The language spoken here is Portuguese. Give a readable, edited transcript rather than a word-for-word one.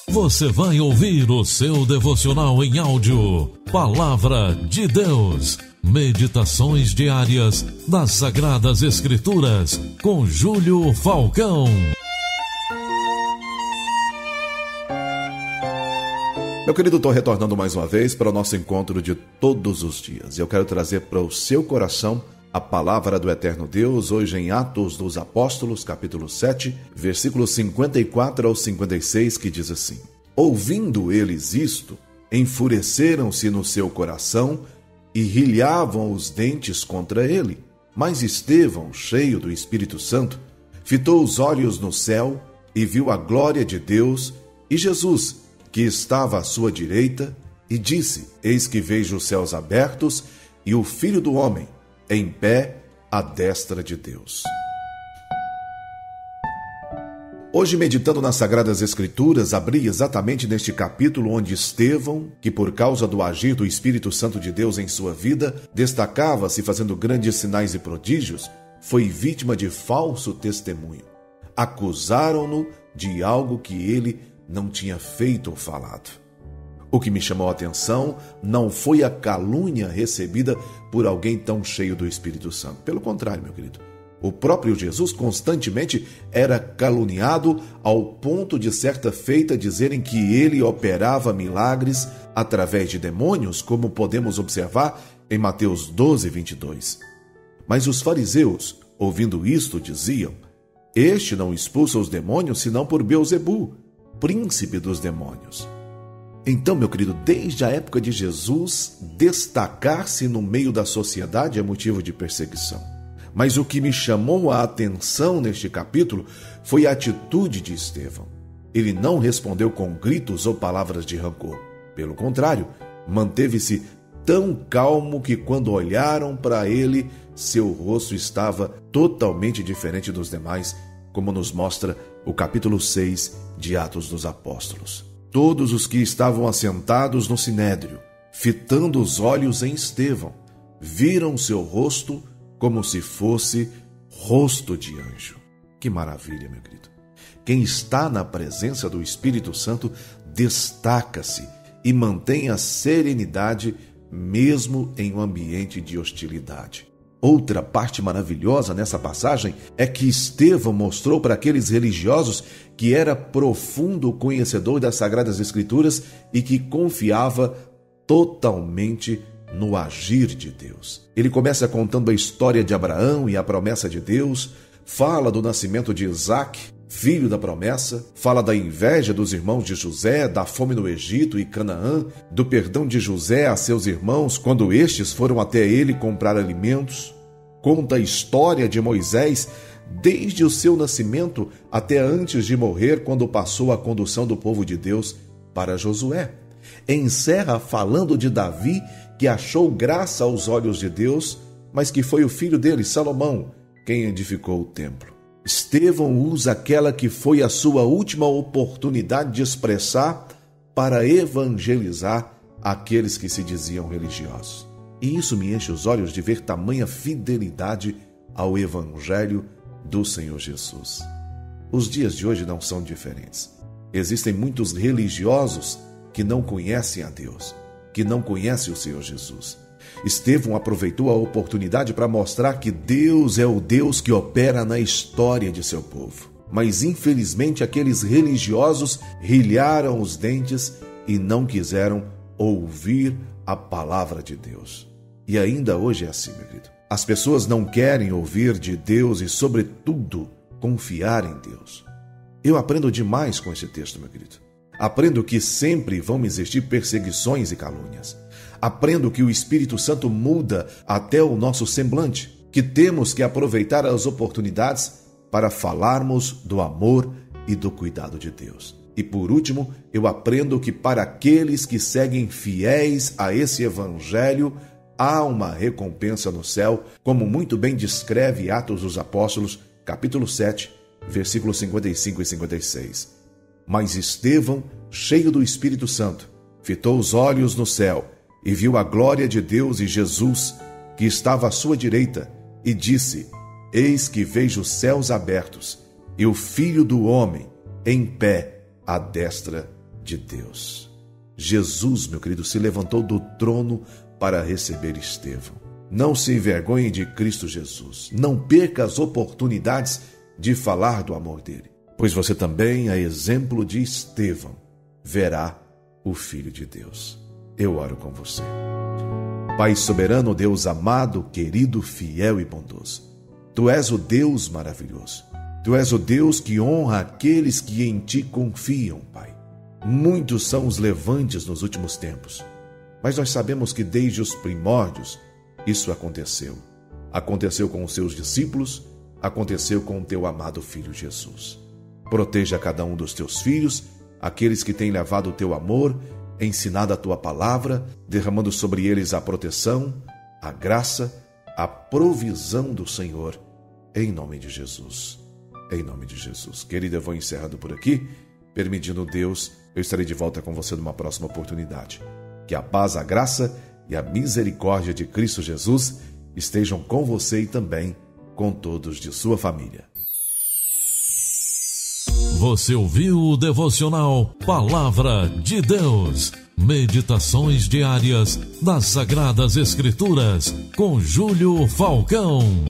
Você vai ouvir o seu devocional em áudio, Palavra de Deus, meditações diárias das Sagradas Escrituras, com Júlio Falcão. Meu querido, estou retornando mais uma vez para o nosso encontro de todos os dias. Eu quero trazer para o seu coração a palavra do eterno Deus, hoje em Atos dos Apóstolos, capítulo 7, versículos 54 ao 56, que diz assim: Ouvindo eles isto, enfureceram-se no seu coração e rilhavam os dentes contra ele. Mas Estevão, cheio do Espírito Santo, fitou os olhos no céu e viu a glória de Deus e Jesus, que estava à sua direita, e disse: Eis que vejo os céus abertos e o Filho do Homem em pé à destra de Deus. Hoje, meditando nas Sagradas Escrituras, abri exatamente neste capítulo onde Estevão, que por causa do agir do Espírito Santo de Deus em sua vida, destacava-se fazendo grandes sinais e prodígios, foi vítima de falso testemunho. Acusaram-no de algo que ele não tinha feito ou falado. O que me chamou a atenção não foi a calúnia recebida por alguém tão cheio do Espírito Santo. Pelo contrário, meu querido, o próprio Jesus constantemente era caluniado ao ponto de certa feita dizerem que ele operava milagres através de demônios, como podemos observar em Mateus 12, 22. Mas os fariseus, ouvindo isto, diziam: Este não expulsa os demônios senão por Beelzebu, príncipe dos demônios. Então, meu querido, desde a época de Jesus, destacar-se no meio da sociedade é motivo de perseguição. Mas o que me chamou a atenção neste capítulo foi a atitude de Estevão. Ele não respondeu com gritos ou palavras de rancor. Pelo contrário, manteve-se tão calmo que quando olharam para ele, seu rosto estava totalmente diferente dos demais, como nos mostra o capítulo 6 de Atos dos Apóstolos. Todos os que estavam assentados no sinédrio, fitando os olhos em Estevão, viram seu rosto como se fosse rosto de anjo. Que maravilha, meu querido! Quem está na presença do Espírito Santo destaca-se e mantém a serenidade mesmo em um ambiente de hostilidade. Outra parte maravilhosa nessa passagem é que Estevão mostrou para aqueles religiosos que era profundo conhecedor das Sagradas Escrituras e que confiava totalmente no agir de Deus. Ele começa contando a história de Abraão e a promessa de Deus, fala do nascimento de Isaac, filho da promessa, fala da inveja dos irmãos de José, da fome no Egito e Canaã, do perdão de José a seus irmãos quando estes foram até ele comprar alimentos. Conta a história de Moisés desde o seu nascimento até antes de morrer, quando passou a condução do povo de Deus para Josué. Encerra falando de Davi, que achou graça aos olhos de Deus, mas que foi o filho dele, Salomão, quem edificou o templo. Estevão usa aquela que foi a sua última oportunidade de expressar para evangelizar aqueles que se diziam religiosos. E isso me enche os olhos de ver tamanha fidelidade ao Evangelho do Senhor Jesus. Os dias de hoje não são diferentes. Existem muitos religiosos que não conhecem a Deus, que não conhecem o Senhor Jesus. Estevão aproveitou a oportunidade para mostrar que Deus é o Deus que opera na história de seu povo. Mas, infelizmente, aqueles religiosos rilharam os dentes e não quiseram ouvir a palavra de Deus. E ainda hoje é assim, meu querido. As pessoas não querem ouvir de Deus e, sobretudo, confiar em Deus. Eu aprendo demais com esse texto, meu querido. Aprendo que sempre vão existir perseguições e calúnias. Aprendo que o Espírito Santo muda até o nosso semblante, que temos que aproveitar as oportunidades para falarmos do amor e do cuidado de Deus. E por último, eu aprendo que para aqueles que seguem fiéis a esse Evangelho, há uma recompensa no céu, como muito bem descreve Atos dos Apóstolos, capítulo 7, versículos 55 e 56. Mas Estevão, cheio do Espírito Santo, fitou os olhos no céu e viu a glória de Deus e Jesus, que estava à sua direita, e disse: Eis que vejo os céus abertos e o Filho do Homem em pé à destra de Deus. Jesus, meu querido, se levantou do trono para receber Estevão. Não se envergonhe de Cristo Jesus. Não perca as oportunidades de falar do amor dele, pois você também, a exemplo de Estevão, verá o Filho de Deus. Eu oro com você. Pai soberano, Deus amado, querido, fiel e bondoso, Tu és o Deus maravilhoso. Tu és o Deus que honra aqueles que em Ti confiam, Pai. Muitos são os levantes nos últimos tempos, mas nós sabemos que desde os primórdios isso aconteceu. Aconteceu com os Seus discípulos, aconteceu com o Teu amado Filho Jesus. Proteja cada um dos Teus filhos, aqueles que têm levado o Teu amor, ensinado a Tua palavra, derramando sobre eles a proteção, a graça, a provisão do Senhor, em nome de Jesus. Em nome de Jesus. Querida, eu vou encerrando por aqui. Permitindo Deus, eu estarei de volta com você numa próxima oportunidade. Que a paz, a graça e a misericórdia de Cristo Jesus estejam com você e também com todos de sua família. Você ouviu o devocional Palavra de Deus. Meditações diárias das Sagradas Escrituras com Júlio Falcão.